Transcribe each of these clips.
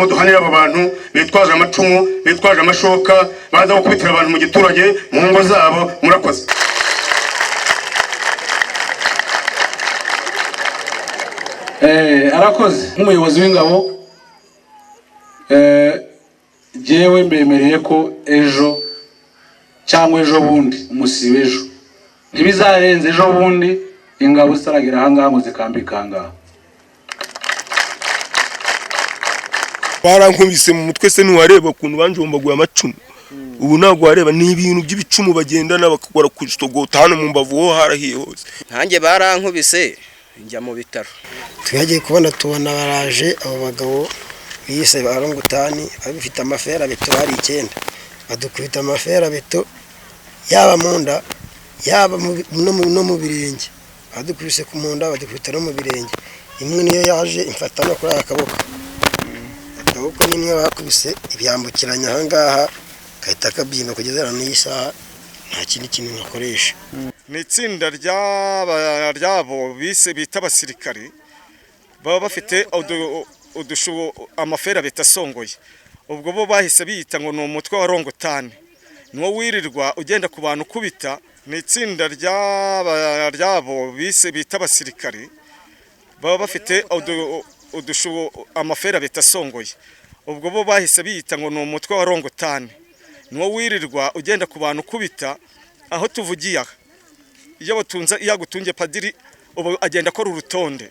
Muduhanira abo bantu bitwaje amacumu bitwaje amashoka baza gukubitira abantu mu giturage mu ngo zabo. Murakoze. Arakoze nk'umuyobozi w'ingabo jewe mbemereye ko ejo cyangwa ejo bundi umusibe ejo ntibizarenze ejo bundi ingabo zitaragira ahangaha ngo zikambikanga. Barankubise mu mutwe se ntiwareba ukuntu banjombaguye amacumu. Ubu ntabwo wareba ni ibintu by'ibicumu bagendana bakakora kustogota hano mu mbavu ho harahiye hose. Nanjye barankubise njya mu bitaro. Tuyagiye kubona tubona baraje abo bagabo bise barongutani babifite amafera beto bari 9 badukubita amafera beto yaba munda yaba no mu birenge badukubise ku munda badukubita no mu birenge. Imwe niyo yaje imfata no kuri akaboko uko nimwe bakubise ibyambukiranya ahangaha kahita kabyimba kugeza n'isaha nta kindi kintu nakoresha. Ni itsinda ryabo bise bita abasirikare baba bafite amafera betasongoye. Ubwo bo bahise biyita ngo ni umutwe wa rongotani niwo wirirwa ugenda ku bantu kubita. Ni itsinda ryabo bise bita abasirikare baba bafite amafera betasongoye. Ubwo bo bahise biyita ngo ni umutwe wa rongotani niwo wirirwa ugenda ku bantu kubita. Aho tuvugiye iyo yagutunge padiri ubu agenda akora urutonde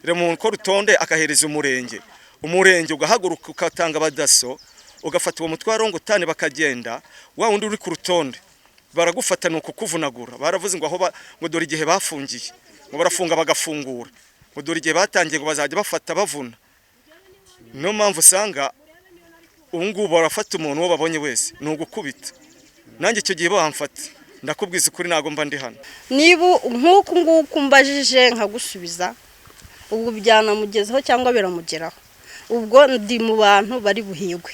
rero ko rutonde akahereza umurenge ugahaguruka ukatanga badaso ugafata uwo mutwe wa rongotani bakagenda wa wundi uri ku rutonde baragufata nuko kuvunagura. Baravuze ngo aho ngo dore igihe bafungiye ngo barafunga bagafungura ngo dore igihe batangiye ngo bazajya bafata bavuna. Niyo mpamvu usanga ubungubu barafata umuntu wo babonye wese ni ugukubita. Nanjye icyo gihe bamfata ndakubwiza ukuri ntago mba ndi hano. Niba nk'uko nguko mbajije nkagusubiza ubwo byanamugezeho cyangwa biramugeraho ubwo ndi mu bantu bari buhigwe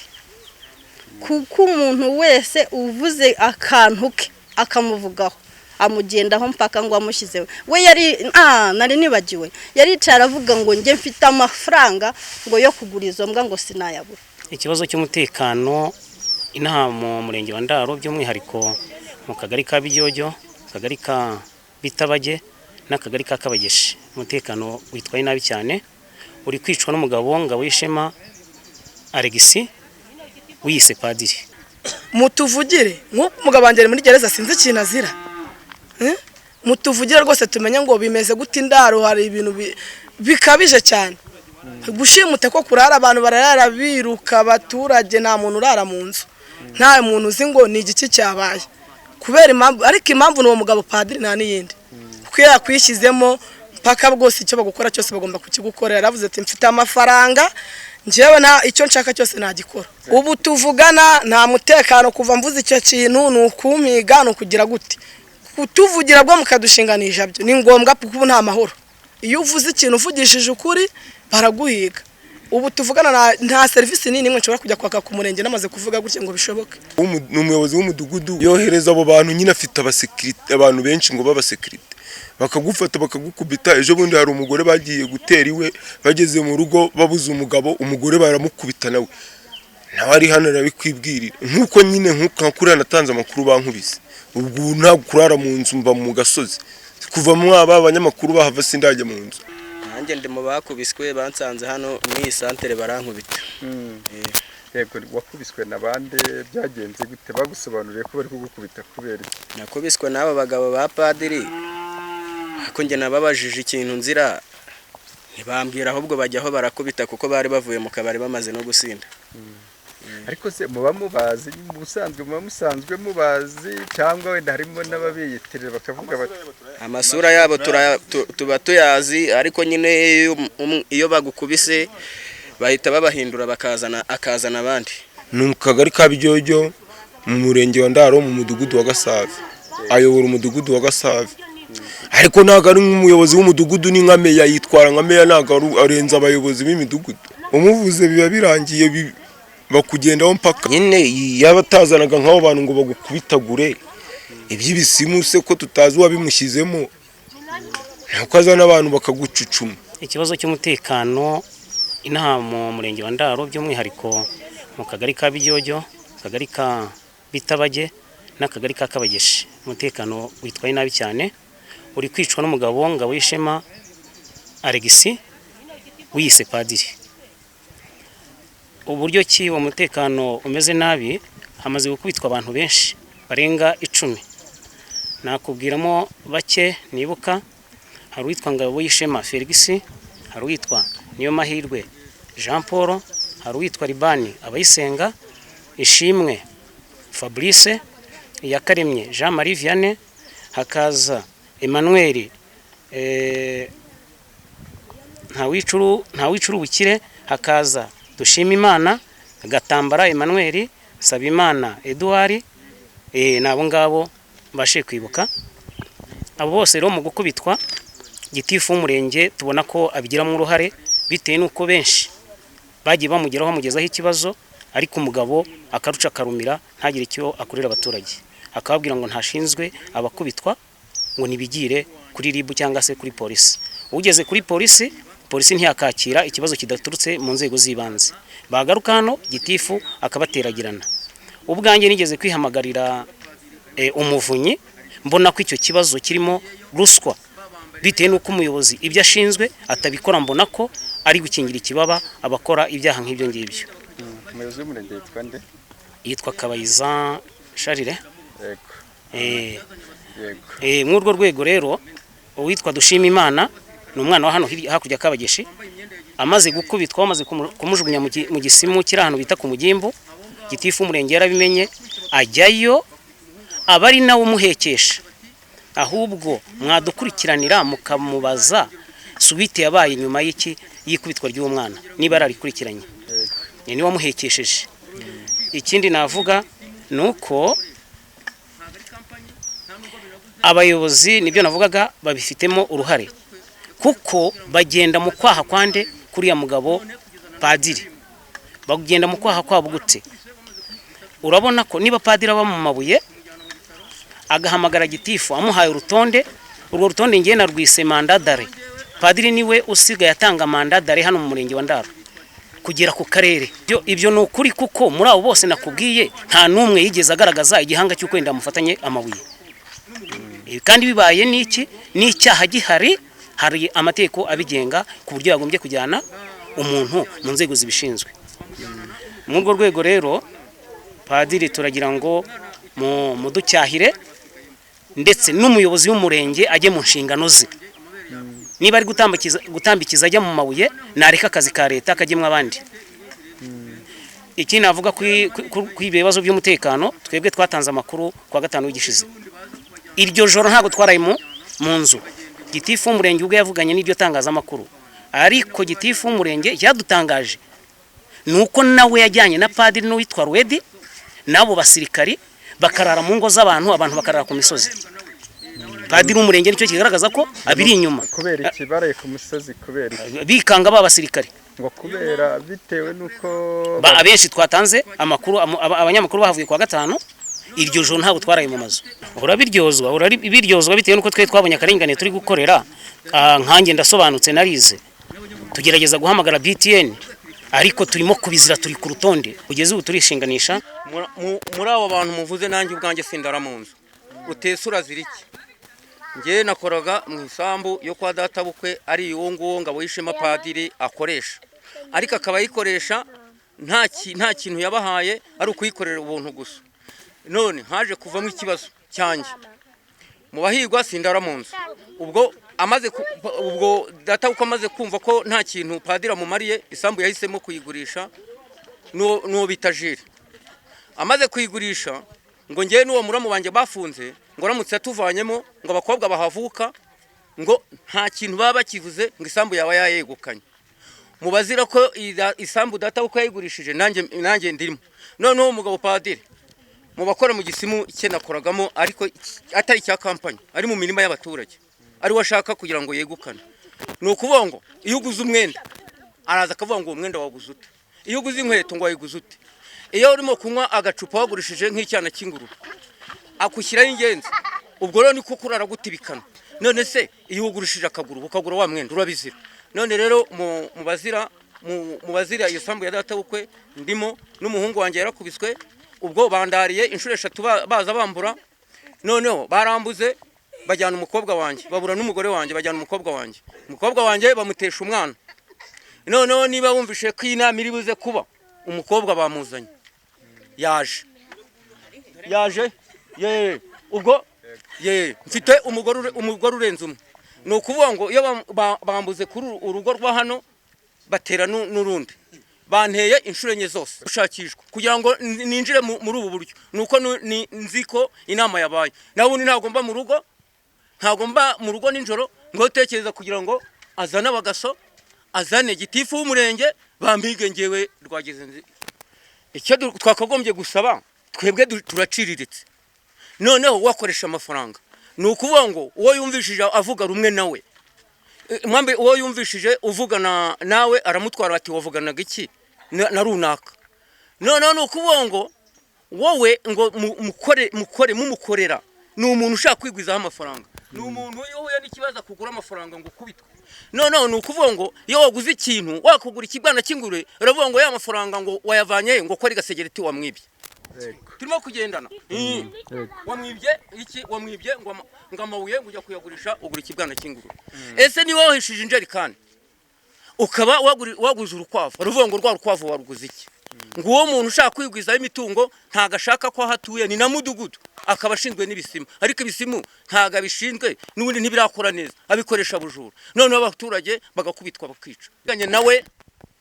kuko umuntu wese uvuze akantu ke akamuvugaho amugendaho mpaka ngo amushyizeho. We yari nari nibagiwe yaricara avuga ngo nge mfite amafaranga ngo yo kugura izo mbwa ngo sinayabura. Ikibazo cy'umutekano inaha mu murenge wa Ndaro by'umwihariko mu kagari ka Bijyojyo, kagari ka Bitabage n'akagari ka Kabageshi, umutekano witwaye nabi cyane. Uri kwicwa n'umugabo Ngabo y'Ishema Alexis wiyise padiri. Mutuvugire nk'uko umugabo wanjye muri gereza sinzi ikintu azira. Mutuvugire rwose tumenye ngo bimeze gute Ndaro hari ibintu bikabije cyane. Gushimuta ko kurara abantu barara biruka abaturage nta muntu urara mu nzu. Nta muntu uzi ngo ni igiki cyabaye. Kubera impamvu ariko impamvu n'uwo mugabo padiri nta niyindi. Kuko yakwishyizemo paka bwose icyo bagukora cyose bagomba kukigukorera. Yaravuze ati mfite amafaranga njyewe nta icyo nshaka cyose nagikora. Ubu tuvugana nta mutekano kuva mvuze icyo kintu nukumpiga no kugira gute. Kutuvugira bwo mukadushinganisha byo ni ngombwa kuko nta mahoro. Iyo uvuze ikintu uvugishije ukuri baraguhiga. Ubu tuvugana nta service nini imwe nshobora kujya kwaka ku murenge namaze kuvuga gutya ngo bishoboke. Umuyobozi w'umudugudu yohereza abo bantu nyine afite abasekirite abantu benshi ngo babasekirite bakagufata bakagukubita. Ejo bundi hari umugore bagiye gutera iwe bageze mu rugo babuze umugore baramukubita nawe ari hano arabikwibwirira nkuko nyine nkuko kuri natanze amakuru bankubise. Ubwo nta kurara mu nzu mba mu gasozi kuva mwaba abanyamakuru bahava sindajya mu nzu. Nanjye ndi mu bakubiswe bansanze hano muri santere barankubita. Yego wakubiswe nabande byagenze gute bagusobanuriye ko bari kugukubita kubera iki? Nakubiswe n'aba bagabo ba padiri ko nge nababajije ikintu nzira ntibambwira ahubwo bajyaho barakubita kuko bari bavuye mu kabari bamaze no gusinda. Ariko se muba mubazi musanzwe mubazi cyangwa wenda harimo n'ababiyitirira bakavuga bati amasura yabo tuba tuyazi ariko nyine iyo bagukubise bahita babahindura akazana abandi. Ni mu kagari ka Bijyojyo mu murenge wa Ndaro mu mudugudu wa Gasave. Ayobora umudugudu wa Gasave ariko ntago ari nk'umuyobozi w'umudugudu ni nka meya yitwara nka meya ntago arenza abayobozi b'imidugudu. Umuvuze biba birangiye bakugendaho mpaka nyine yabatazanaga nk'abo bantu ngo bagukubitagure iby'ibisimu se ko tutazi wabimushyizemo nako azana abantu bakagucucuma. Ikibazo cy'umutekano inaha mu murenge wa Ndaro by'umwihariko mu kagari ka Bijyojyo, akagari ka Bitabage n'akagari ka Kabageshi. Umutekano witwaye nabi cyane, uri kwicwa n'umugabo Ngabonishema Alexis wiyise padiri. Uburyo ki uwo mutekano umeze nabi, hamaze gukubitwa abantu benshi barenga 10. Nakubwiramo bake nibuka, hari uwitwa Ngabonishema Felix, hari uwitwa Niyomahirwe Jean Paul, hari uwitwa Libani Abayisenga, Ishimwe Fabrice, Yakaremye Jean Marie Vianney, hakaza Emmanuel nta wicuru bukire, hakaza Dushimimana Gatambara Emmanuel, Sabimana Edouard, nabo ngabo mbashe kwibuka. Abo bose rero mu gukubitwa gitifu umurenge tubona ko abigiramo uruhare, bitewe nuko benshi bagiye bamugeraho bamugezaho ikibazo, ariko umugabo akaruca karumira ntagire icyo akorera abaturage, akababwira ngo ntashinzwe abakubitwa ngo nibigire kuri RIB cyangwa se kuri polisi. Ugeze kuri polisi ntiyakakira ikibazo kidaturutse mu nzego z'ibanze, bagaruka hano gitifu akabateragirana. Ubwanjye nigeze kwihamagarira umuvunyi, mbona ko icyo kibazo kirimo ruswa, bitewe nuko umuyobozi ibyo ashinzwe atabikora, mbona ko ari gukingira ikibaba abakora ibyaha nk'ibyo ngibyo. Umuyobozi w'umurenge yitwa nde? Yitwa Kabayiza Charire. Yego. Muri urwo rwego rero uwitwa Dushimimana ni umwana wa hano hakurya Kabageshi, amaze gukubitwa, amaze kumujugunya mu gisimu kiri ahantu bita ku Mugimbu, gitifu umurenge yarabimenye ajyayo, abari nawe umuhekesha. Ahubwo mwadukurikiranira mukamubaza subite yabaye nyuma y'ikubitwa ry'uwo mwana, niba ararikurikiranye ni wamuhekesheje. Ikindi navuga nuko abayobozi nibyo navugaga babifitemo uruhare, kuko bagenda mu kwaha kwande kuriya mugabo padiri, bagenda mu kwaha kwabo gute. Urabona ko niba padiri aba mu mabuye agahamagara gitifu amuhaye urutonde, urwo rutonde ngiye na rwise mandadare, padiri niwe usigaye atanga mandadare hano mu murenge wa Ndaro kugera ku karere. Ibyo ni ukuri, kuko muri abo bose nakubwiye nta n'umwe yigeze agaragaza igihanga cy'uko wenda mufatanye amabuye. Kandi bibaye n'icyaha gihari, hari amategeko abigenga ku buryo yagombye kujyana umuntu mu nzego zibishinzwe. Muri urwo rwego rero padiri turagira ngo muducyahire, ndetse n'umuyobozi w'umurenge ajye mu nshingano ze. Niba ari gutambikiza ajya mu mabuye, nareka akazi ka leta kajyemwe abandi. Iki navuga ku ibibazo by'umutekano, twebwe twatanze amakuru kwa gatanu w'igishize. Iryo joro ntago twaraye mu nzu, gitifu umurenge ubwo yavuganye n'ibyo tangazamakuru, ariko gitifu umurenge yadutangaje nuko nawe yajyanye na padiri n'uwitwa Rwedi nabo basirikari bakarara mu ngo z'abantu, abantu bakarara ku misozi. Padiri umurenge nicyo kigaragaza ko abiri inyuma. Kubera iki baraye ku misozi? Kubera bikanga basirikari ngo kubera bitewe nuko abenshi twatanze amakuru, abanyamakuru bahavuye kwa gatanu, iryo joro ntabwo twaraye mu mazu. Urabiryozwa bitewe nuko twe twabonye akarengane turi gukorera. Nkanjye ndasobanutse narize, tugerageza guhamagara BTN, ariko turimo kubizira, turi ku rutonde kugeza ubu turishinganisha. Muri abo bantu muvuze nanjye ubwanjye sindara mu nzu. Utesura ziriki ngiye nakoraga mu isambu yo kwa data bukwe, ari uwo nguwo Ngabonishema padiri akoresha, ariko akaba yikoresha nta kintu yabahaye, ari ukuyikorera ubuntu gusa. None haje kuvamo ikibazo cyanjye, mu bahigwa sindara mu nzu. Ubwo data uko amaze kumva ko nta kintu padiri amumariye, isambu yahisemo kuyigurisha n'uwo bita Jiri. Amaze kuyigurisha ngo ngiye n'uwo muramu wanjye bafunze, ngo ramutse yatuvanyemo ngo abakobwa bahavuka ngo nta kintu baba bakivuze, ngo isambu yaba yayegukanye. Mubazira ko isambu data uko yayigurishije nanjye ndirimo. Noneho umugabo padiri mu bakora mu gisimu cye nakoragamo, ariko atari cya kampani, ari mu mirima y'abaturage, ari washaka kugira ngo yegukane. Ni ukuvuga ngo iyo uguze umwenda araza akavuga ngo umwenda waguze ute, iyo uguze inkweto ngo wayiguze ute, iyo urimo kunywa agacupa wagurishije nk'icyana cy'ingurube akushyiraho ingenzi, ubwo rero niko kurara gutibikana. None se iyo ugurishije akaguru ukagura wa mwenda urabizira. None rero mu bazira mu bazira iyo sambu ya data bukwe ndimo n'umuhungu wanjye yarakubiswe ubwo bandariye inshuro 3 baza bambura noneho barambuze bajyana umukobwa wanjye babura n'umugore wanjye bajyana umukobwa wanjye bamutesha umwana noneho niba bumvishe ko inama iri buze kuba umukobwa bamuzanye yaje ubwo mfite umugore urenze umwe ni ukuvuga ngo iyo bambuze kuri urugo rwa hano batera n'urundi banteye inshuro enye zose ushakishwa kugira ngo ninjire muri ubu buryo nuko nzi ko inama yabaye nabundi ntabwo mba mu rugo nijoro ngo tekereza kugira ngo azane abagaso azane gitifu w'umurenge bambige ngewe rwageze nzi icyo twakagombye gusaba twebwe turaciriritse noneho wakoresha amafaranga ni ukuvuga ngo uwo yumvishije avuga rumwe nawe mwambe uwo yumvishije uvugana nawe aramutwara ati wavuganaga iki na runaka noneho ni ukuvuga ngo wowe ngo mumukorera ni umuntu ushaka kwigwizaho amafaranga ni umuntu uhuye n'ikibazo akugura amafaranga ngo ukubitwe noneho ni ukuvuga ngo iyo waguze ikintu wakugura ikibwana cy'ingurube uravuga ngo ya mafaranga ngo wayavanye ngo kori gasegereti wamwibye turimo kugendana wamwibye ngo amabuye ngo ujya kuyagurisha ugura ikibwana cy'ingurube ese niba wahishije injerikani ukaba waguze urukwavu uravuga ngo rwa rukwavu waruguze iki ngo uwo muntu ushaka kwigwizaho imitungo ntago ashaka ko hatuye ni na mudugudu akaba ashinzwe n'ibisimu ariko ibisimu ntago abishinzwe n'ubundi ntibirakora neza abikoresha bujura noneho abaturage bagakubitwa bakica nawe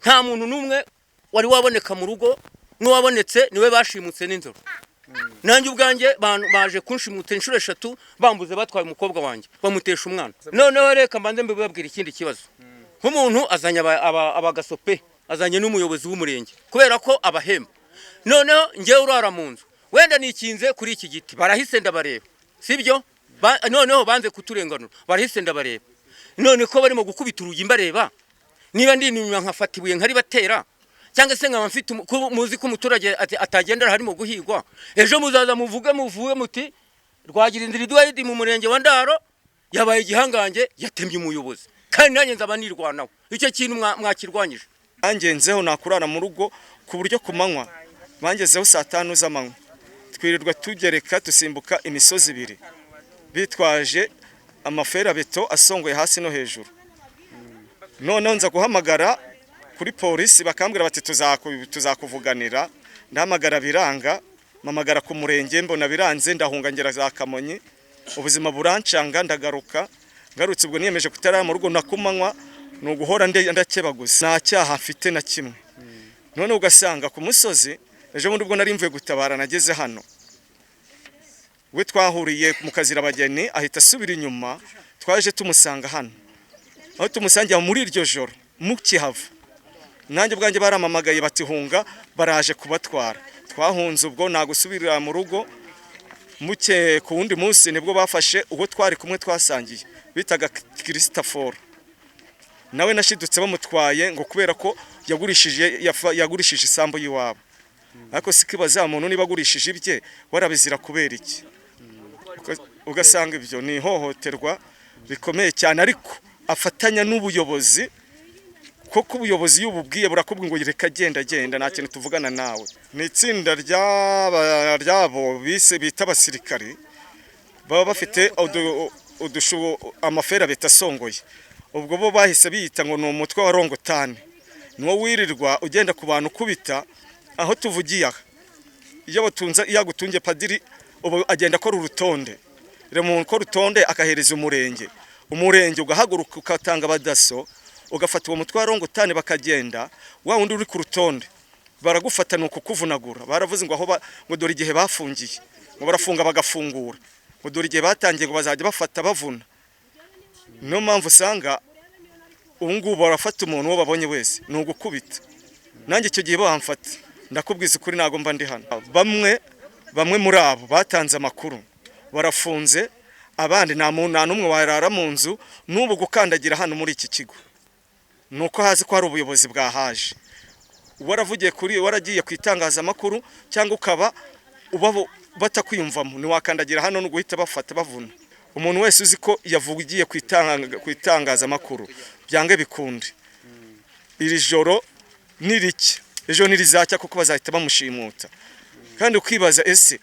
nta muntu n'umwe wari waboneka mu rugo n'uwabonetse niwe bashimutse n'inzoro nanjye ubwanjye baje kunshimutse inshuro 3 bambuze batwaye umukobwa wanjye bamutesha umwana noneho reka mbanze mbibabwira ikindi kibazo nk'umuntu azanye abagasope azanye n'umuyobozi w'umurenge kubera ko abahemba noneho ngewe urara mu nzu wenda nikinze kuri iki giti barahise ndabareba sibyo noneho banze kuturenganura barahise ndabareba none ko barimo gukubita urugi mbareba niba ndi inyuma nkafata ibuye nkari batera cyangwa se nkaba mfite muzi ko umuturage atagendera harimo guhigwa ejo muzaza muvuge muti rwagira inzira iduhayidi mu murenge wa Ndaro yabaye igihangange yatembye umuyobozi kandi nanjye nzaba nirwanaho icyo kintu mwakirwanyije angenzeho nakurara mu rugo ku buryo kumanywa bangezeho 5 z'amanywa twirirwa tugereka tusimbuka imisozi 2 bitwaje amafera beto asongoye hasi no hejuru noneho nza guhamagara kuri polisi bakambwira bati tuzakuvuganira ndahamagara biranga mamagara ku murenge mbona biranze ndahunga ngera za Kamonyi ubuzima burancanga ndagaruka ngarutse ubwo niyemeje kutarara mu rugo nakumanywa no guhora ndakebaguza nta cyaha mfite na kimwe none ugasanga ku musozi ejo bundi ubwo nari mvuye gutabara nageze hano we twahuriye mu kazira abageni ahita asubira inyuma twaje tumusanga hano aho tumusangiye muri iryo joro mukihava nanjye bwanjye baramamagaye batihunga baraje kubatwara twahunze ubwo nagusubirira mu rugo muke ku wundi munsi nibwo bafashe uwo twari kumwe twasangiye bitaga Christopher nawe nashidutse bamutwaye ngo kubera ko yagurishije isambu yiwabo ariko sikibaza umuntu niba agurishije ibye warabizira kubera iki ugasanga ibyo ni hohoterwa bikomeye cyane ariko afatanya n'ubuyobozi koko ubuyobozi y'ububwiye burakubwa ngo reka genda nta kintu tuvugana nawe ni itsinda ryabo bita abasirikari baba bafite amafera betasongoye ubwo bo bahise biyita ngo ni umutwe wa Rongotani niwo wirirwa ugenda ku bantu kubita aho tuvugiye aha iyo yagutunge padiri ubu agenda akora urutonde mu rutonde akahereza umurenge ugahaguruka ukatanga abadaso ugafata uwo mutwe wa Rongotani bakagenda wa wundi uri ku rutonde baragufata nuko kuvunagura baravuze ngo aho ngo dore igihe bafungiye ngo barafunga bagafungura ngo dore igihe batangiye ngo bazajya bafata bavuna niyo mpamvu usanga ubu ngubu barafata umuntu uwo babonye wese ni ugukubita nanjye icyo gihe bamfata ndakubwiza ukuri ntago mba ndi hano bamwe muri abo batanze amakuru barafunze abandi nta n'umwe warara mu nzu n'ubu gukandagira hano muri iki kigo nuko hazi ko hari ubuyobozi bwahaje waragiye ku itangazamakuru cyangwa ukaba batakwiyumvamo ntiwakandagira hano no guhita bafata bavuna umuntu wese uzi ko yavugiye ku itangazamakuru byange bikunde iri joro niriki ejo nirizacya kuko bazahita bamushimuta kandi ukibaza ese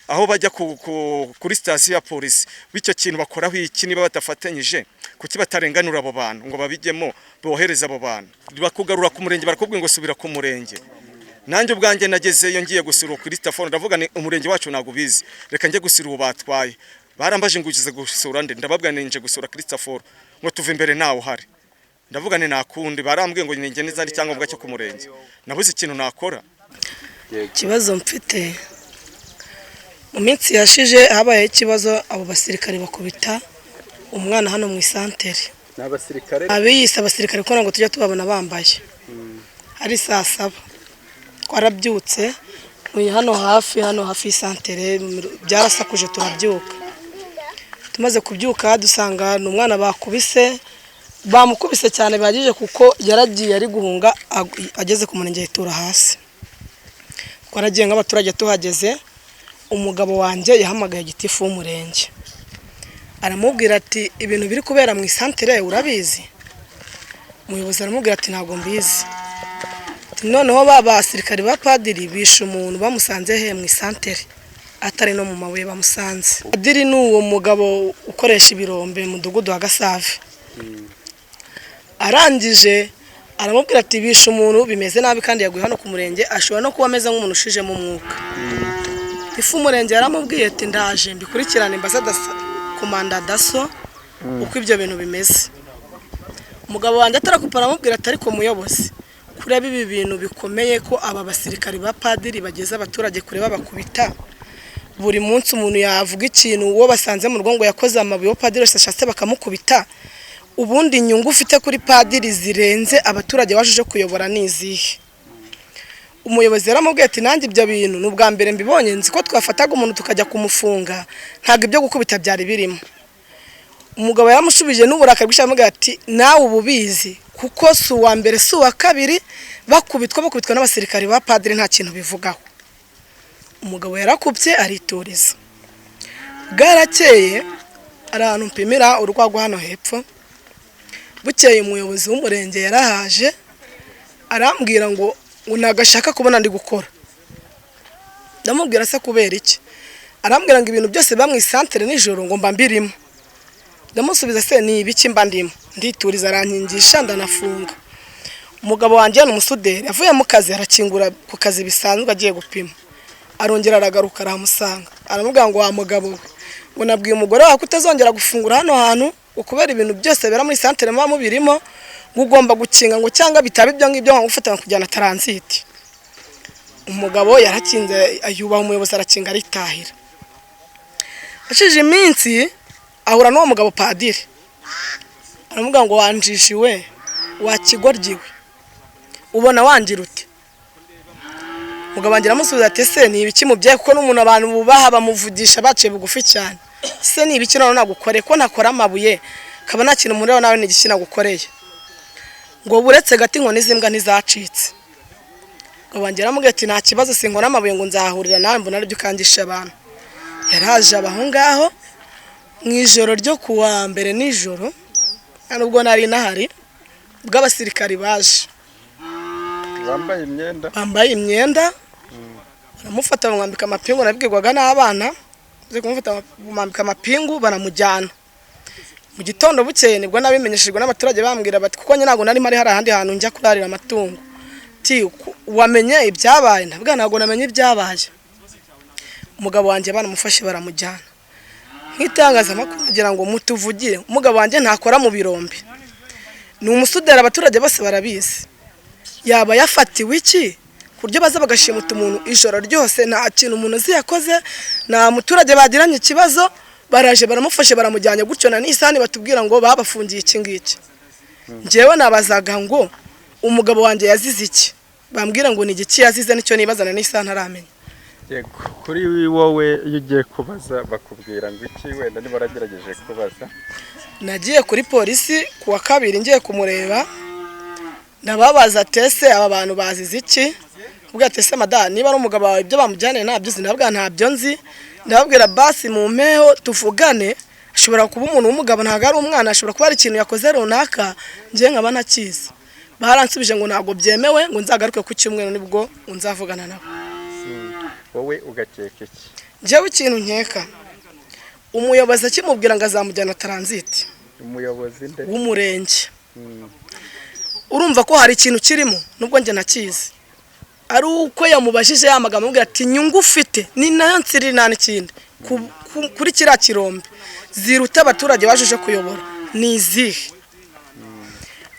aho bajya kuri sitasiyo ya polisi bityo kintu bakoraho iki niba batafatanyije kuki batarenganura abo bantu ngo babijyemo bohereza abo bantu bakugarura ku murenge barakubwira ngo subira ku murenge nanjye ubwanjye nagezeyo ngiye gusura kuri sitafone ndavuga ni umurenge wacu ntago bizi reka njye gusura ubu batwaye barambaje ngukize gusura nde ndababwa ninje gusura kuri sitafone ngo tuve imbere nawe uhari ndavuga ni nakundi barambwiye ngo ninjye nizandi cyangombwa cyo ku murenge nabuze ikintu nakora. Ikibazo mfite mu minsi yashije habaye ikibazo abo basirikare bakubita umwana hano mu isantere n'abasirikare abiyise abasirikare ko ngo tujya tubabona bambaye hari saa 7 twarabyutse hano hafi isantere byarasakuje turabyuka tumaze kubyuka dusanga n'umwana bakubise bamukubise cyane bagije kuko yaragiye ari guhunga ageze ku murenge yitura hasi twaragiye nk'abaturage tuhageze umugabo wanjye yahamagaye gitifu w'umurenge aramubwira ati ibintu biri kubera mu isantere urabizi umuyobozi aramubwira ati ntago mbizi noneho basirikare ba padiri bishe umuntu bamusanze he mu isantere atari no mu mabuye bamusanze padiri ni uwo mugabo ukoresha ibirombe mu mudugudu wa Gasave arangije aramubwira ati bishe umuntu bimeze nabi kandi yaguye hano ku murenge ashobora no kuba ameze nk'umuntu ushijemo umwuka ifu umurenge yaramubwiye ati ndaje mbikurikirane mbaza komanda daso uko ibyo bintu bimeze umugabo wanjye atarakupara aramubwira ati ariko muyobozi kureba ibi bintu bikomeye ko aba basirikari ba padiri bageze abaturage kureba bakubita buri munsi umuntu yavuga ikintu uwo basanze mu rugo ngo yakoze amabuye padiri ashatse bakamukubita ubundi inyungu ufite kuri padiri zirenze abaturage bashije kuyobora nizihe umuyobozi yaramubwiye ati nanjye ibyo bintu n'ubwa mbere mbibonye nzi ko twafataga umuntu tukajya kumufunga ntago ibyo gukubita byari birimo umugabo yaramushubije n'uburakari bw'ishamubwiye ati nawe ububizi kuko si uwa mbere si uwa kabiri bakubitwa n'abasirikari ba padiri nta kintu bivugaho umugabo yarakubye arituriza bwarakeye ari ahantu mpimira urwagwa hano hepfo bukeye umuyobozi w'umurenge yarahaje arambwira ngo nagashaka kubona ndi gukora ndamubwira se kubera iki arambwira ngo ibintu byose bamwe isantere nijoro ngo mba mbirimo ndamusubiza se ni ibiki mba ndimo ndituriza arankingisha ndanafunga umugabo wanjye ni umusuderi avuye mu kazi arakingura ku kazi bisanzwe agiye gupima arongera aragaruka aramusanga aramubwira ngo wa mugabo we ngo nabwiye umugore wawe kutazongera gufungura hano hantu ukubera ibintu byose bera muri santere muba mubirimo ngo ugomba gukinga ngo cyangwa bitaba ibyo ngibyo nkagufata kujyana taransiti umugabo yarakinze ayubaha umuyobozi arakinga aritahira ashije iminsi ahura n'uwo mugabo padiri aramubwira ngo wanjishiwe wakigoryiwe ubona wangira ute umugabo wangira amusubiza ati se ni ibiki mubyaye kuko n'umuntu abantu bubaha bamuvugisha baciye bugufi cyane se ni ibiki none nagukore ko nakora amabuye kaba nta kintu muri nawe n'igikina gukoreye ngo buretse gati ngo n'izimbwa ntizacitse ngo wangira aramubwira ati nta kibazo sinkora amabuye ngo nzahurira nawe mbona aribyo kangisha abantu yaraje abaho ngaho mu ijoro ryo kuwa mbere nijoro nubwo nari nahari bw'abasirikari baje bambaye imyenda baramufata bamwambika amapingu nabwirwaga n'abana uze kumufata bamwambika amapingu baramujyana mu gitondo bukeye nibwo nabimenyeshejwe n'abaturage bambwira bati kuko nyine ntago nari mari hari ahandi hantu njya kurarira amatungo ti wamenye ibyabaye ntabwo namenye ibyabaye umugabo wanjye banamufashe baramujyana nk'itangazamakuru kugira ngo mutuvugire umugabo wanjye ntakora mu birombe ni umusudera abaturage bose barabizi yaba yafatiwe iki kuryo baza bagashimuta umuntu ijoro ryose nta kintu umuntu ziyakoze nta muturage bagiranye ikibazo baraje baramufashe baramujyanye gutyo na n'isani batubwira ngo babafungiye iki ngiki njyewe nabazaga ngo umugabo wanjye yazize iki bambwira ngo ni igiki yazize nicyo nibazana n'isani aramenya yego kuri wowe iyo ugiye kubaza bakubwira ngo iki wenda niba waragerageje kubaza nagiye kuri polisi kuwa kabiri ngiye kumureba ndababaza tese aba bantu bazize iki ubwo tese madani niba ari umugabo wawe ibyo bamujyane ntabyo uzi ndabwira ntabyo nzi ndababwira basi mu mpeho tuvugane ashobora kuba umuntu w'umugabo ntabwo ari umwana ashobora kuba ari ikintu yakoze runaka ngiye nkaba ntakizi baransubije ngo ntabwo byemewe ngo nzagaruke ku cyumweru nibwo nzavugana nabo. wowe ugakeka iki? Njyewe ikintu nkeka umuyobozi akimubwira ngo azamujyana transit umuyobozi nde w'umurenge urumva ko hari ikintu kirimo nubwo njye nakizi ari uko yamubajije yamagambo amubwira ati inyungu ufite ni nayo nsiri nta n'ikindi kuri kiriya kirombe ziruta abaturage bajuje kuyobora ni izihe.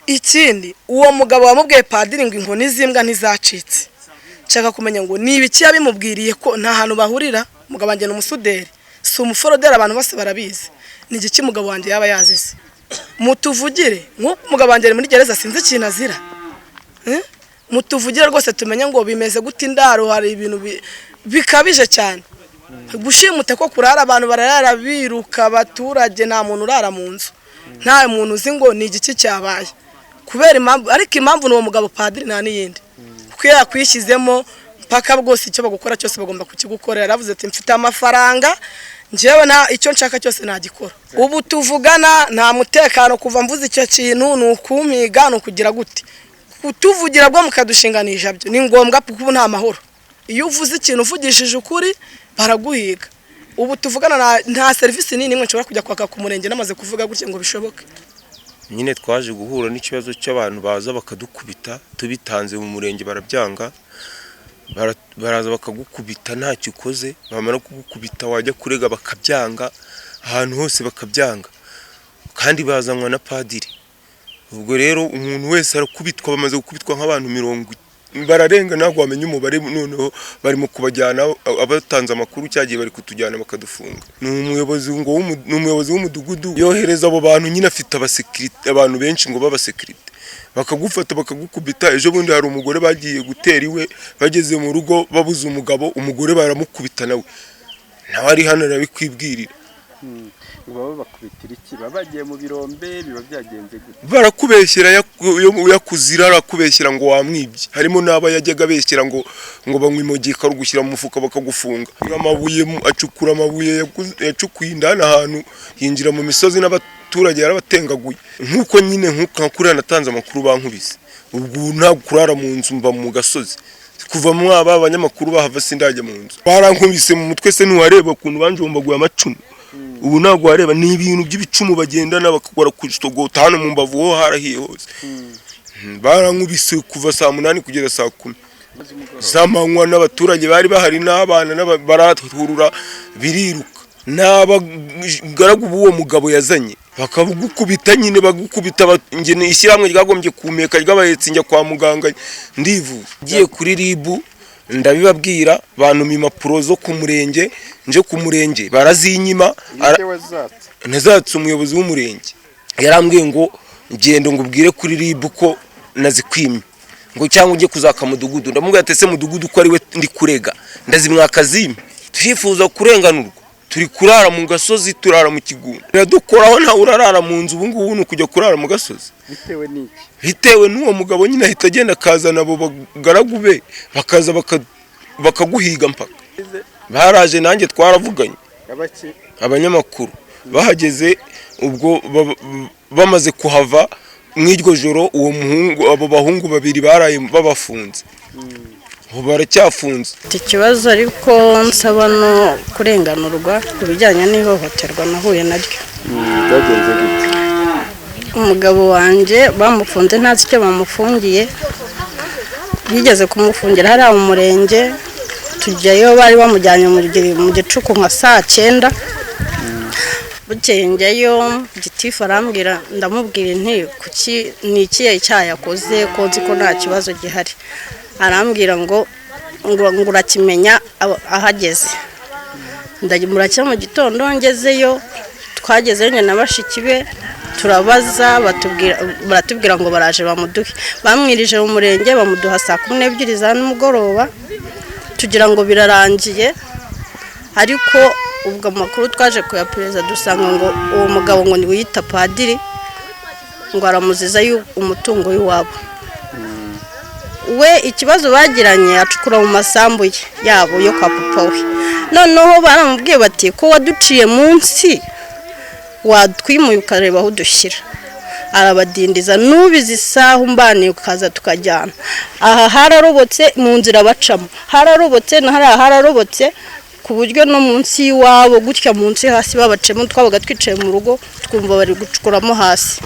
Ikindi uwo mugabo wamubwiye padiri ngo inkoni z'imbwa ntizacitse nshaka kumenya ngo ni ibiki yabimubwiriye ko nta hantu bahurira. Mugabo wanjye ni umusuderi si umuforoderi abantu bose barabizi. Ni igiki mugabo wanjye yaba yazize mutuvugire nk'uko umugabo wanjye muri gereza sinzi ikintu azira mutuvugire rwose tumenye ngo bimeze gute indaro hari ibintu bikabije cyane gushimute ko kurara abantu barara biruka abaturage nta muntu urara mu nzu nta muntu uzi ngo ni igiki cyabaye kubera impamvu ariko impamvu n'uwo mugabo padiri nta n'iyindi kuko yakwishyizemo mpaka bwose icyo bagukora cyose bagomba kukigukorera. Yaravuze ati mfite amafaranga njyewe nta icyo nshaka cyose nagikora. Ubu tuvugana nta mutekano kuva mvuze icyo kintu ni ukumpiga ni ukugira gute kutuvugira bwo mukadushinganisha byo ni ngombwa kuko nta mahoro. Iyo uvuze ikintu uvugishije ukuri baraguhiga. Ubu tuvugana nta serivisi nini imwe nshobora kujya kwaka ku murenge namaze kuvuga gutya ngo bishoboke. Nyine twaje guhura n'ikibazo cy'abantu baza bakadukubita tubitanze mu murenge barabyanga baraza bakagukubita ntacyo ukoze bamara kugukubita wajya kurega bakabyanga ahantu hose bakabyanga kandi bazanwa na padiri. Ubwo rero umuntu wese arakubitwa bamaze gukubitwa nk'abantu 70 bararenga ntabwo wamenya umubare noneho barimo kubajyana abatanze amakuru cyagiye bari kutujyana bakadufunga. Ni umuyobozi w'umudugudu yohereza abo bantu nyine afite abasekirite abantu benshi ngo babasekirite bakagufata bakagukubita. Ejo bundi hari umugore bagiye gutera iwe bageze mu rugo babuze umugore baramukubita nawe ari hano arabikwibwirira. baba bakubitira iki babagiye mu birombe biba byagenze gute? Barakubeshyira yakuzira arakubeshyira ngo wamwibye. Harimo naba yajyaga beshyira ngo bamwimogeka rugushyira mu mufuka bakagufunga. Amabuye acukura amabuye yacukuye indana ahantu yinjira mu misozi n'abaturage yarabatengaguye. Nkuko nyine nkuko natanze amakuru bankubise. Ubwo nta kurara mu nzu mba mu gasozi. Kuva mwaba abanyamakuru bahava sindajya mu nzu. Barankubise mu mutwe se ntiwareba kuntu banjombaguye amacumu. Ubu ntabwo wareba ni ibintu by'ibicumu bagendana bakagora kujitogota hano mu mbavu ho harahiye hose. Barankubise kuva saa 8 kugeza saa 10. Zamanywa n'abaturage bari bahari n'abana baraturura biriruka. N'abagaragu b'uwo mugabo yazanye bakabugukubita nyine bagukubita ngene ishyirahamwe ryagombye kumeka ry'abahetsi njya kwa muganga ndivuza. Giye kuri ribu ndabibabwira bantu impapuro zo ku murenge nje ku murenge barazinyima. Nazatse umuyobozi w'umurenge yarambwiye ngo ngendo ngubwire kuri ribu ko nazikwimye ngo cyangwa ujye kuzaka mudugudu. Ndamubwira ati se mudugudu ko ari we ndi kurega ndazimwaka zimwe. Turifuza kurenganurwa turi kurara mu gasozi turara mu kigunda biradukoraho nta urarara mu nzu ubu ngubu no kujya kurara mu gasozi. Bitewe n'iki? Bitewe n'uwo mugabo nyine ahita agenda akazana abo bagaragu be bakaza bakaguhiga mpaka. Baraje nanjye twaravuganye abanyamakuru bahageze ubwo bamaze kuhava mw'iryo joro uwo muhungu abo bahungu babiri baraye babafunze. Baracyafunze. Ikibazo ariko nsaba no kurenganurwa kubijyanye n'ihohoterwa nahuye naryo. Byagenze gute? Umugabo wanjye bamufunze ntazi icyo bamufungiye. Bigeze kumufungira hari mu murenge tujyayo bari bamujyanye mu gicuku nka saa 9. Bukeye njyayo gitifu arambwira ndamubwira nti kuki ni ikihe cyayakoze ko nzi ko nta kibazo gihari. Arambwira ngo urakimenya ahageze. Ndagimuracya mu gitondo ngezeyo twagezeyo nyine nabashiki be turabaza baratubwira ngo baraje bamuduhe. Bamwirije mu murenge bamuduha saa 12 za nimugoroba tugira ngo birarangiye ariko ubwo makuru twaje kuyapereza dusanga ngo uwo mugabo ngo ni wiyita padiri ngo aramuziza umutungo w'iwabo. We ikibazo bagiranye acukura mu masambu yabo yo kwa papa we. Noneho baramubwiye bati ko waduciye munsi watwimuye ukareba aho dushyira. arabadindiza nubizi isaha umbaniye ukaza tukajyana aha hararobotse mu nzira bacamo hararobotse na hararobotse ku buryo no munsi y'iwabo gutya munsi hasi babacemo twabaga twicaye mu rugo twumva bari gucukuramo hasi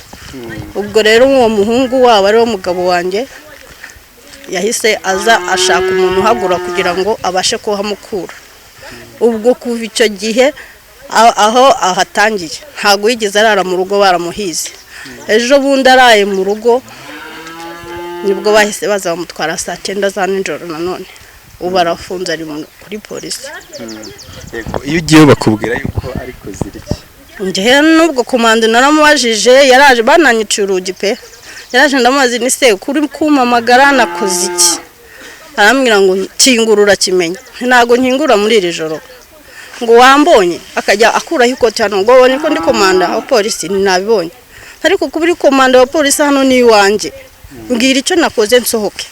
ubwo rero uwo muhungu wabo ari wo mugabo wanjye yahise aza ashaka umuntu uhagura kugira ngo abashe kuhamukura ubwo kuva icyo gihe aho ahatangiye ntago yigeze arara mu rugo baramuhize ejo bundi araye mu rugo nibwo bahise baza bamutwara saa 9 za nijoro nanone ubu arafunze ari kuri polisi. Iyo ugiye bakubwira yuko ariko ziriki njye nubwo komande naramubajije yaraje bananyiciye urugi pe yaraje ndamazi ni se kuri kumamagara nakoze iki arambwira ngo kingurura kimenya ntago nkingura muri iri joro ngo wambonye akajya akuraho ikoti hano ngo wone ko ndi komanda wa polisi nabibonye ariko kubiri komanda wa polisi hano ni iwanjye mbwira icyo nakoze nsohoke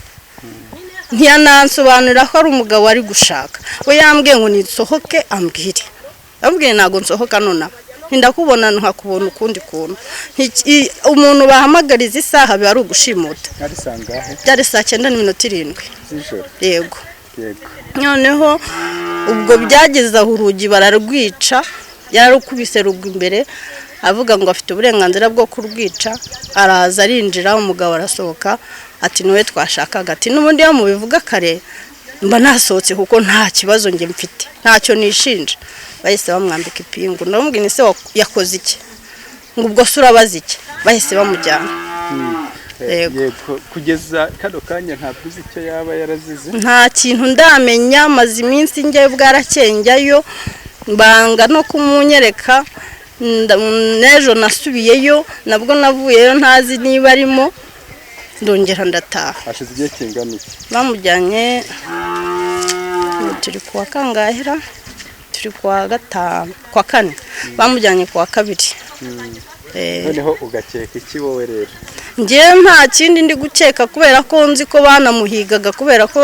ntiyanansobanurira ko ari umugabo ari gushaka we yambwiye ngo nisohoke ambwire ambwiye ntago nsohoka nona ndakubona nkakubona ukundi kuntu umuntu bahamagariza isaha biba ari ugushimuta byari saa 9:07 z'ijoro yego noneho ubwo byageze aho urugi bararwica yararukubise rugwa imbere avuga ngo afite uburenganzira bwo kurwica araza arinjira umugabo arasohoka ati niwe twashakaga ati n'ubundi yo mubivuga kare mba nasohotse kuko nta kibazo nge mfite ntacyo nishinja bahise bamwambika ipingu ndamubwira se yakoze iki ngo ubwo sura bazi iki bahise bamujyana yego kugeza kano kanya ntavuze icyo yaba yarazize nta kintu ndamenya maze iminsi njye bwarakengyayo mbanga no kumunyereka nejo nasubiyeyo nabwo navuyeyo ntazi niba arimo ndongera ndataha hashize igihe kingana iki bamujyanye turi kuwa kangahera turi kuwa gatanu kwa kane bamujyanye kuwa kabiri noneho ugakeka iki wowe rero njye nta kindi ndi gukeka kubera ko nzi ko banamuhigaga kubera ko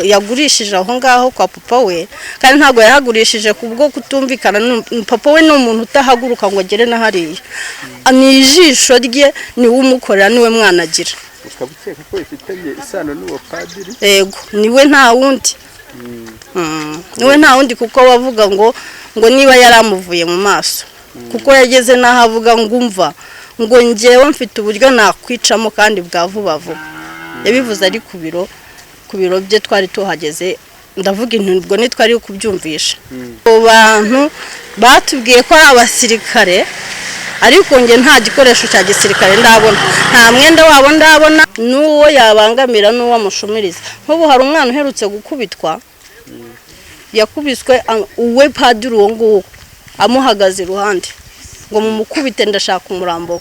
yagurishije aho ngaho kwa papa we kandi ntago yahagurishije kubwo kutumvikana papa we ni umuntu utahaguruka ngo agere na hariya ni ijisho rye ni umukorera niwe mwana agira ukabukeka ko ifitanye isano n'uwo padiri yego niwe nta wundi niwe nta wundi kuko bavuga ngo niba yaramuvuye mu maso kuko yageze naho avuga ngo umva ngo ngewe mfite uburyo nakwicamo kandi bwa vuba vuba yabivuze ari ku biro bye twari tuhageze ndavuga intubwo nitwari kubyumvisha abo bantu batubwiye ko ari abasirikare ariko nge nta gikoresho cya gisirikare ndabona nta mwenda wabo ndabona n'uwo yabangamira n'uwo amushumiriza nk'ubu hari umwana uherutse gukubitwa yakubiswe uwe padiri uwo nguwo amuhagaze iruhande ngo mumukubite ndashaka umurambo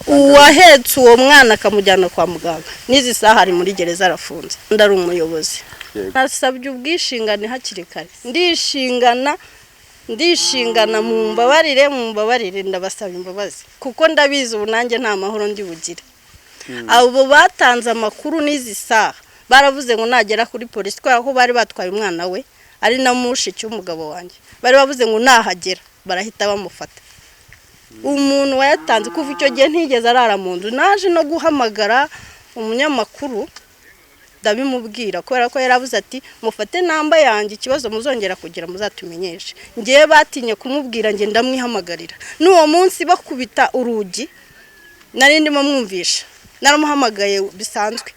we uwahetse uwo mwana akamujyana kwa muganga n'izi saha ari muri gereza arafunze ndari umuyobozi nasabye ubwishingane hakiri kare ndishingana mu mbabarire ndabasaba imbabazi kuko ndabizi ubu nanjye nta mahoro ndi bugire abo batanze amakuru n'izi saha baravuze ngo nagera kuri polisi kubera ko bari batwaye umwana we ari na mushiki w'umugabo wanjye bari bavuze ngo nahagera barahita bamufata umuntu wayatanze kuva icyo gihe ntigeze arara mu nzu naje no guhamagara umunyamakuru ndabimubwira kubera ko yaravuze ati mufate namba yanjye ikibazo muzongera kugira muzatumenyeshe ngiye batinye kumubwira nge ndamwihamagarira n'uwo munsi bakubita urugi nari ndimo mwumvisha naramuhamagaye bisanzwe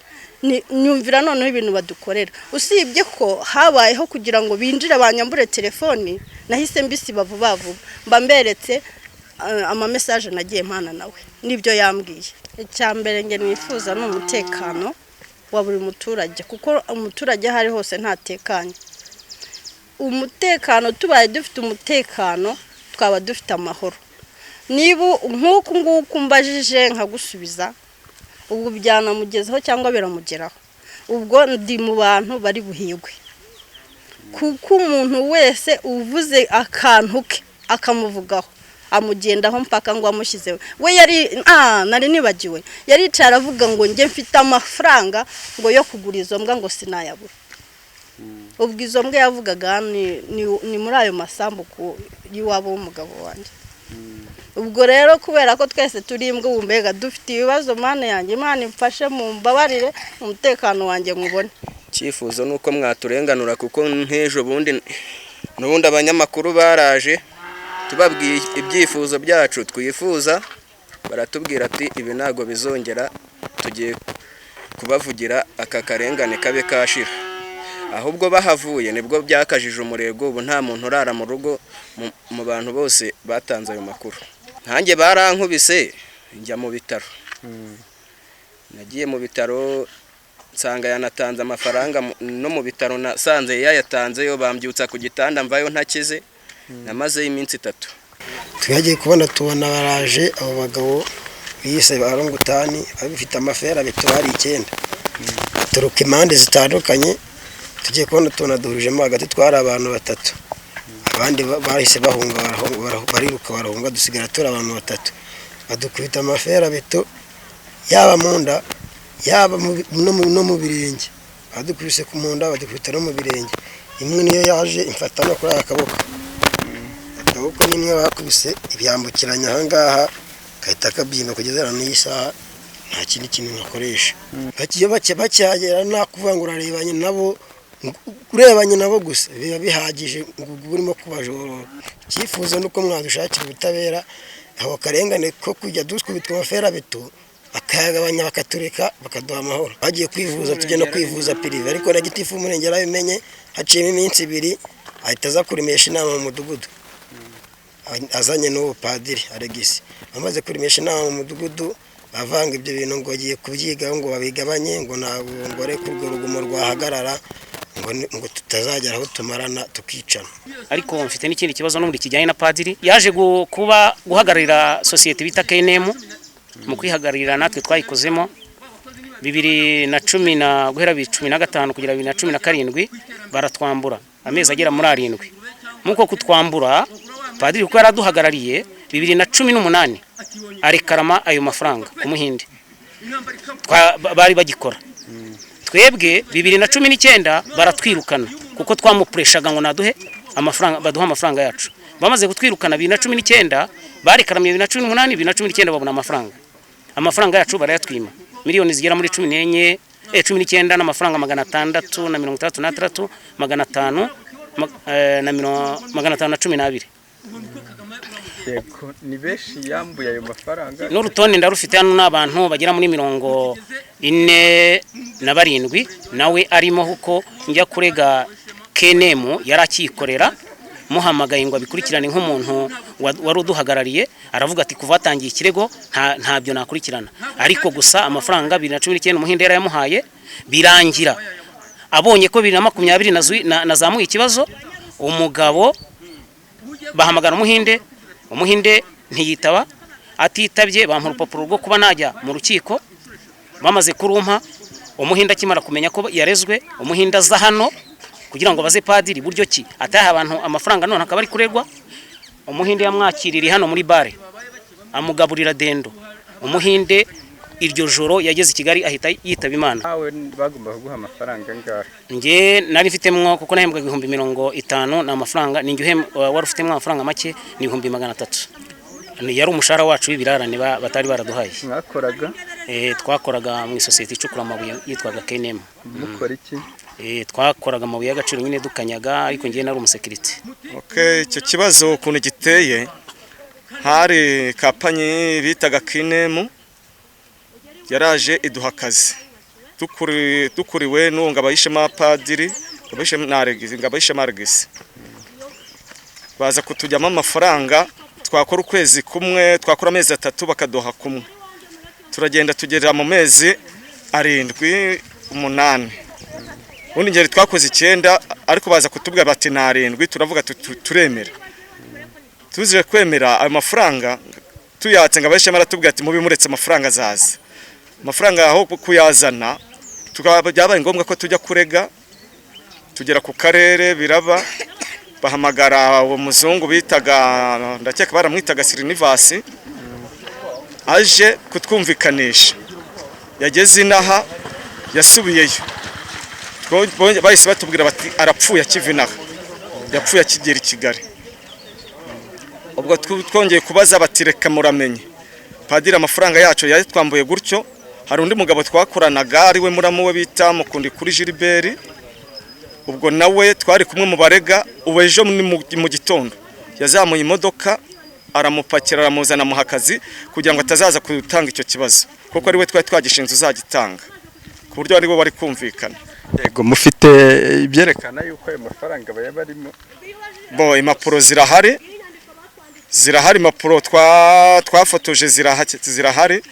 nyumvira noneho ibintu badukorera usibye ko habayeho kugira ngo binjire banyambure telefoni nahise mbisiba vuba mba mberetse ama message nagiye mpana nawe nibyo yambwiye icyambere nge nifuza no umutekano wa buri muturage kuko umuturage hari hose ntatekanye umutekano tubaye dufite umutekano twaba dufite amahoro niba nk'uko nguko mbajije nkagusubiza ubwo byanamugezeho cyangwa biramugeraho ubwo ndi mu bantu bari buhigwe kuko umuntu wese uvuze akantu ke akamuvugaho amugendaho mpaka ngo amushyizeho we yari nari nibagiwe yaricara avuga ngo nge mfite amafaranga ngo yo kugura izo mbwa ngo sinayabura ubwo izo mbwa yavugaga ni muri ayo masambu y'iwabo w'umugabo wanjye ubwo rero kubera ko twese turi imbwa ubu mbega dufite ibibazo mana yanjye Imana imfashe mu mbabarire umutekano wanjye mubone. icyifuzo ni uko mwaturenganura kuko nk'ejo bundi n'ubundi abanyamakuru baraje tubabwiye ibyifuzo byacu twifuza, baratubwira ati ibi ntabwo bizongera, tugiye kubavugira aka karengane kabe kashira. Ahubwo bahavuye nibwo byakajije umurego, ubu nta muntu urara mu rugo mu bantu bose batanze ayo makuru. Nkanjye barankubise njya mu bitaro, nagiye mu bitaro nsanga yanatanze amafaranga, no mu bitaro nasanze yayatanzeyo, bambyutsa ku gitanda mvayo ntakize, namazeyo iminsi 3. Twagiye kubona tubona baraje abo bagabo bise barongutani babifite amafera bitwari 9 turuka impande zitandukanye, tugiye kubona tubona duhurijemo hagati twari abantu 3, abandi bahise bahunga bariruka barahunga, dusigara tura abantu 3 badukubita amafera bito yaba munda yaba no mu birenge, badukubise ku munda badukubita no mu birenge, imwe niyo yaje imfata no kuri akaboko kuko nimwe bakubise ibyambukiranya ahangaha kahita kabyimba kugeza n'isaha nta kindi kintu nakoresha. Bacyagera nakuvuga ngo urarebanye nabo, urebanye nabo gusa biba bihagije ngo burimo kubajorora. Icyifuzo nuko mwadushakira ubutabera, aho karengane ko kujya duskubitwa amafera beto bakayagabanya bakatureka bakaduha amahoro. Bagiye kwivuza, tujye no kwivuza prive, ariko na gitifu umurenge yarabimenye, haciyemo iminsi 2 ahita aza kurimesha inama mu mudugudu, azanye n'uwo padiri Alegisi. Amaze kurimesha inama mu mudugudu bavanga ibyo bintu ngo agiye kubyiga ngo babigabanye, ngo ntabwo ngo reka urwo rugomo rwahagarara, ngo tutazagera aho tumarana tukicana. Ariko mfite n'ikindi kibazo n'ubundi kijyanye na padiri yaje kuba guhagararira societe bita KNM, mu kwihagararira natwe twayikozemo 2010 na guhera 2015 kugera 2017 baratwambura amezi agera muri 7. Muko kutwambura padiri uko yaraduhagarariye 2018 arekarama ayo mafaranga ku Muhinde bari bagikora. Twebwe 2019 baratwirukana kuko twamupreshaga ngo naduhe amafaranga, baduha amafaranga yacu. Bamaze kutwirukana 2019 barekaramiye 2018, 2019 babona amafaranga yacu barayatwima, miliyoni zigera muri 19 n'amafaranga 636 512. Yego, ni beshi yambuye ayo mafaranga. N'urutonde ndarufite hano n'abantu bagera muri 47 nawe arimo huko njya kurega KNM yarakikorera, muhamagaye ngo abikurikirane nk'umuntu wari uduhagarariye, aravuga ati kuva atangiye ikirego ntabyo nakurikirana. Ariko gusa amafaranga 2019 Muhinde yarayamuhaye, birangira abonye ko 2020 nazamuye ikibazo, umugabo bahamagara Umuhinde ntiyitaba, atitabye bampa urupapuro rwo kuba najya mu rukiko. Bamaze kurumpa, Umuhinde akimara kumenya ko yarezwe, Umuhinde aza hano kugira ngo baze padiri buryo ki ataha abantu amafaranga none akaba ari kurerwa. Umuhinde yamwakirira hano muri bare, amugaburira dendo. Umuhinde iryo joro yageze i Kigali ahita yitaba Imana. Awe bagomba kuguha amafaranga ngahe? Nge nari mfitemwo kuko nahembwa 50 na amafaranga, ninjye wari ufitemwo amafaranga make ni 300. Yari umushara wacu w'ibirarane batari baraduhaye. Mwakoraga? Twakoraga mu societe icukura amabuye yitwaga KNM. Mukora iki? Twakoraga amabuye y'agaciro nyine dukanyaga, ariko ngiye nari umusekirite. Okay, icyo kibazo ukuntu giteye, hari kampanye bitaga KNM yaraje iduha akazi, dukuriwe n'uwo Ngabayishema padiri, Ngabayishema Alegisi. Baza kutujyamo amafaranga, twakora ukwezi kumwe, twakora amezi 3 bakaduha kumwe. Turagenda tugerera mu mezi 7 8. Ubundi ngeri twakoze 9, ariko baza kutubwira bati na 7, turavuga turemera. Tuzire kwemera ayo mafaranga tuyatse, Ngabayishema aratubwira ati mubi muretse amafaranga azaza. Amafaranga aho kuyazana byabaye ngombwa ko tujya kurega, tugera ku karere biraba, bahamagara uwo muzungu bitaga ndakeka baramwitaga Srinivasi, aje kutwumvikanisha. Yageze inaha yasubiyeyo, bahise batubwira bati arapfuye akiva inaha, yapfuye akigera i Kigali. ubwo twongeye kubaza batireka muramenye padiri amafaranga yacu yatwambuye gutyo. Hari undi mugabo twakoranaga ari we muramu we bita Mukundi kuri Gilbert, ubwo nawe twari kumwe mu barega. Ubu ejo mu gitondo yazamuye imodoka aramupakira aramuzana mu hakazi kugira ngo atazaza gutanga icyo kibazo, kuko ari we twari twagishinze uzagitanga, ku buryo ari bo bari kumvikana. Yego, mufite ibyerekana yuko ayo mafaranga bayabarimo? Bo impapuro zirahari, impapuro twafotoje zirahari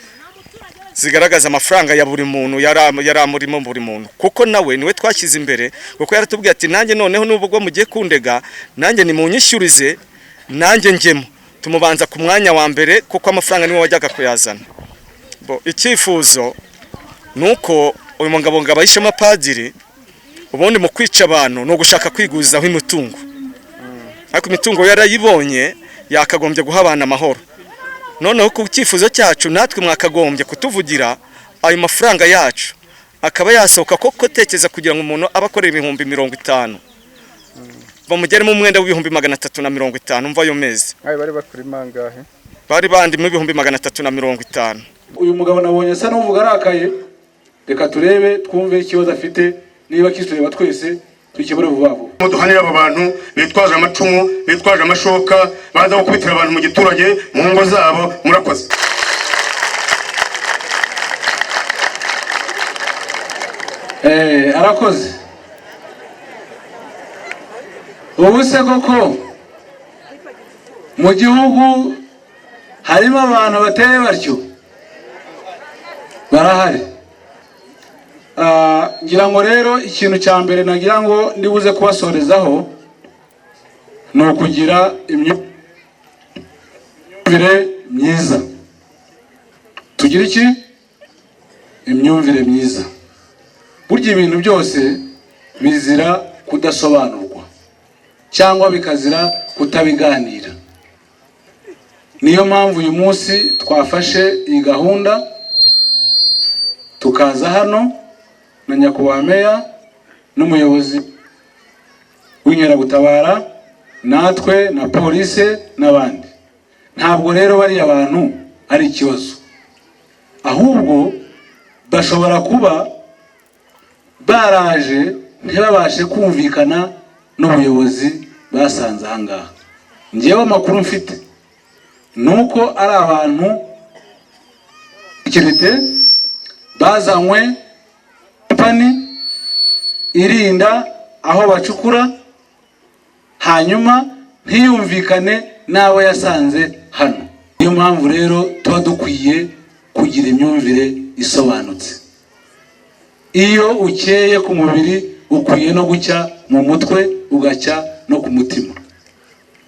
zigaragaza amafaranga ya buri muntu yari amurimo buri muntu, kuko nawe niwe twashyize imbere, kuko yaratubwiye ati nanjye noneho nubwo mugiye kundega nanjye nimunyishyurize nanjye ngemo. Tumubanza ku mwanya wa mbere kuko amafaranga niwe wajyaga kuyazana. Bo icyifuzo nuko uyu mugabo ngabayishema padiri ubundi mu kwica abantu no gushaka kwiguzaho imitungo, ariko imitungo yarayibonye yakagombye guha abana amahoro. Noneho ku cyifuzo cyacu natwe mwakagombye kutuvugira ayo mafaranga yacu akaba yasohoka, koko tekeza kugira ngo umuntu abakorera 50,000 bamugeremo umwenda w'350,000 mva yo mezi. Bari bakuri mangahe? Bari bandi mu 350,000. Uyu mugabo nabonye asa n'uvuga arakaye, reka turebe twumve ikibazo afite, niba kitureba twese tukibure vuba vuba. Muduhanira abo bantu bitwaje amacumu, bitwaje amashoka, baza gukubitira abantu mu giturage mu ngo zabo. Murakoze. Arakoze. Ubu se koko mu gihugu harimo abantu bateye batyo? Barahari. Ngira ngo rero ikintu cya mbere nagira ngo ndibuze kubasorezaho ni ukugira imyumvire myiza. Tugira iki? Imyumvire myiza. Burya ibintu byose bizira kudasobanurwa cyangwa bikazira kutabiganira. Niyo mpamvu uyu munsi twafashe iyi gahunda tukaza hano na nyakubahwa meya n'umuyobozi w'inkeragutabara natwe na polisi n'abandi. Ntabwo rero bari abantu ari ikibazo, ahubwo bashobora kuba baraje ntibabashe kumvikana n'ubuyobozi basanze ahangaha. Ngewe amakuru mfite nuko ari abantu ikirite bazanywe pani irinda aho bacukura, hanyuma ntiyumvikane n'abo yasanze hano. Niyo mpamvu rero tuba dukwiye kugira imyumvire isobanutse. Iyo ukeye ku mubiri ukwiye no gucya mu mutwe, ugacya no ku mutima,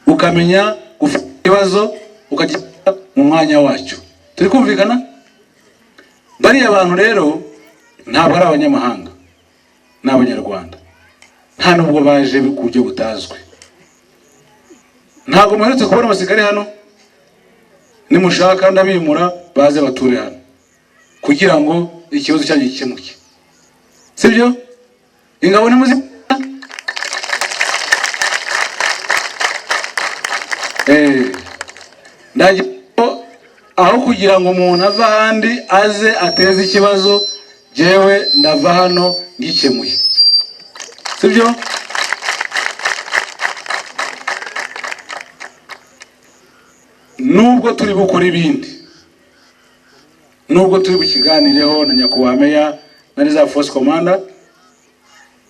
ukamenya gufata ibibazo ukajya mu mwanya wacyo. Turi kumvikana? Bariya abantu rero ntabwo ari abanyamahanga, ni abanyarwanda, nta nubwo baje ku buryo butazwi. Ntabwo muherutse kubona abasirikare hano? Nimushaka ndabimura baze bature hano kugira ngo ikibazo cyanyu gikemuke, sibyo? Ingabo ni muzi ndagira aho kugira ngo umuntu ava ahandi aze ateze ikibazo, jewe ndava hano ngikemuye, sibyo? Nubwo turi bukora ibindi, nubwo turi bukiganireho na nyakubahwa meya na Reserve Force Commander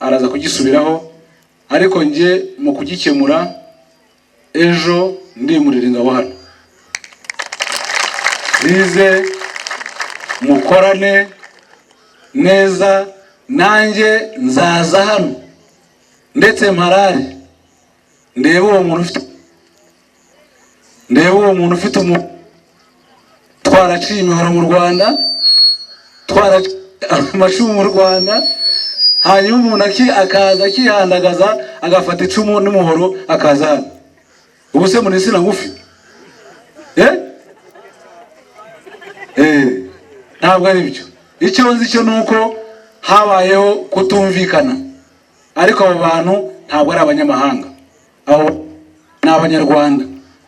araza kugisubiraho, ariko nje mu kugikemura ejo ndimurira ingabo hano, bize mukorane neza, nanjye nzaza hano ndetse mparare ndebe uwo muntu ufite twaraciye imihoro mu Rwanda, twaraciye amashumu mu Rwanda, hanyuma umuntu akaza akihandagaza agafata icumu n'umuhoro akaza hano. Ubu se muri sina ngufi? Ntabwo ari byo. Icyo nzi cyo nuko habayeho kutumvikana, ariko abo bantu ntabwo ari abanyamahanga, abo ni abanyarwanda.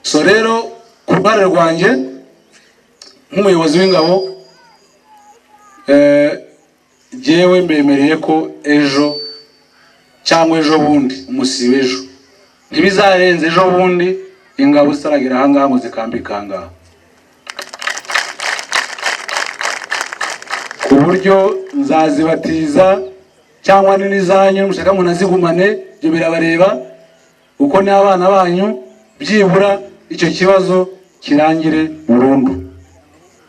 so rero ku ruhare rwanjye nk'umuyobozi w'ingabo jewe mbemereye ko ejo cyangwa ejo bundi umusibe ejo ntibizarenze ejo bundi ingabo zitaragira ahangaha ngo zikambika ahangaha, ku buryo nzazibatiza cyangwa n'izanyu mushaka munazigumane, ibyo birabareba uko ni abana banyu, byibura icyo kibazo kirangire burundu.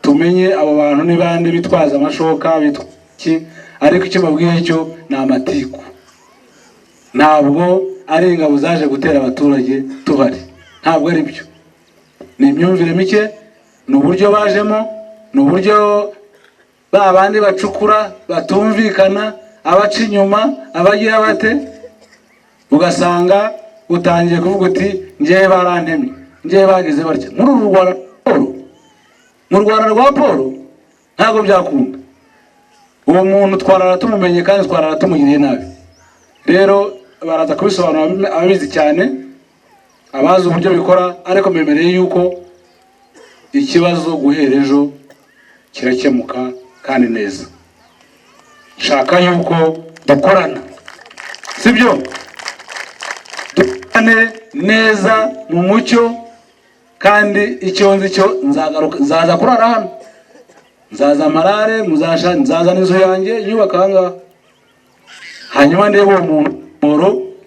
Tumenye abo bantu ni bande bitwaza amashoka bitwiki, ariko icyo babwiye cyo ni amatiku, ntabwo ari ingabo zaje gutera abaturage tuhari, ntabwo ari byo, ni imyumvire mike, ni uburyo bajemo, ni uburyo ba bandi bacukura batumvikana, abaca inyuma abagira bate, ugasanga utangiye kuvuga uti njyewe barantemye, njyewe bageze batya. Muri uru Rwanda mu Rwanda rwa Paul ntabwo byakunda, uwo muntu twarara tumumenye kandi twarara tumugiriye nabi. Rero baraza kubisobanura ababizi cyane, abazi uburyo bikora, ariko mbemereye yuko ikibazo guhera ejo kirakemuka kandi neza. Shaka yuko dukorana, sibyo? Dukorane neza mu mucyo, kandi icyo nzi cyo nzaza kurara hano, nzaza amarare, nzaza n'inzu yanjye nyubaka ahangaha, hanyuma ndebe uwo muntu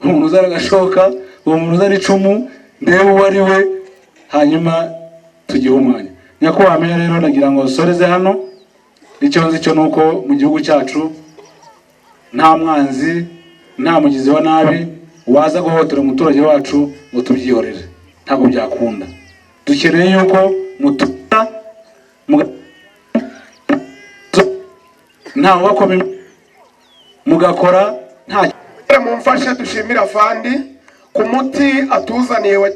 umuntu uzana agashoka, uwo muntu uzana icumu, ndebe uwo ari we, hanyuma tugihe umwanya. Nyakubahwa Meya, rero nagira ngo soreze hano. Icyo nzi cyo nuko mu gihugu cyacu nta mwanzi, nta mugizi wa nabi waza guhotera umuturage wacu ngo tubyihorere, ntabwo byakunda. Dukeneye yuko mutura nta wakome mugakora nta. Mumfashe dushimira Fandi ku muti atuzaniye wa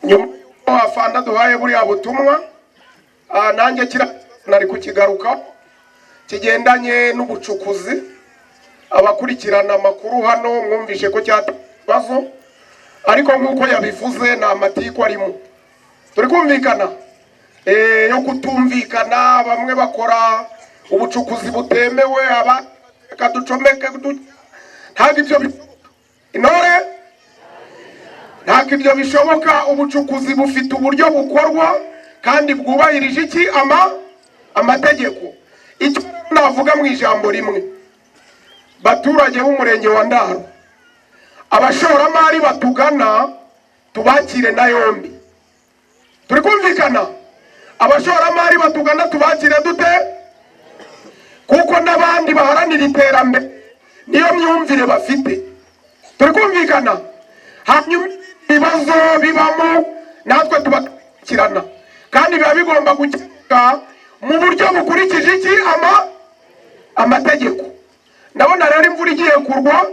nyuma Fanda duhaye buriya butumwa, nanjye kira nari kukigaruka kigendanye n'ubucukuzi. Abakurikirana amakuru hano mwumvishe ko cyatabazo, ariko nk'uko yabivuze nta matiku arimo. Turi kumvikana yo kutumvikana, bamwe bakora ubucukuzi butemewe, aba kaducomeke ntabwo ibyo intore, ntabwo ibyo bishoboka. Ubucukuzi bufite uburyo bukorwa kandi bwubahirije iki amategeko. Icyo navuga mu ijambo rimwe, baturage b'umurenge wa Ndaro, abashoramari batugana tubakire na yombi. Turi kumvikana? Abashoramari batugana tubakire dute? Kuko n'abandi baharanira iterambere niyo myumvire bafite. Turi kumvikana? Hanyuma ibibazo bibamo natwe tubakirana, kandi biba bigomba gukemuka mu buryo bukurikije iki amategeko. Ndabona rero imvura igiye kurwa,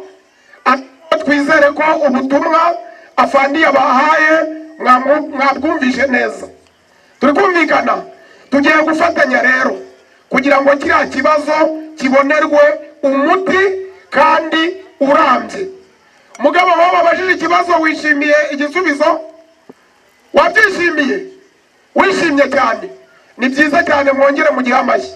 twizere ko ubutumwa Afandi yabahaye mwabwumvise neza. Turi kumvikana? Tugiye gufatanya rero kugira ngo kiriya kibazo kibonerwe umuti kandi urambye. Mugabo wowe babajije ikibazo, wishimiye igisubizo? Wabyishimiye? Wishimye cyane? Ni byiza cyane, mwongere mu gihe amashyi.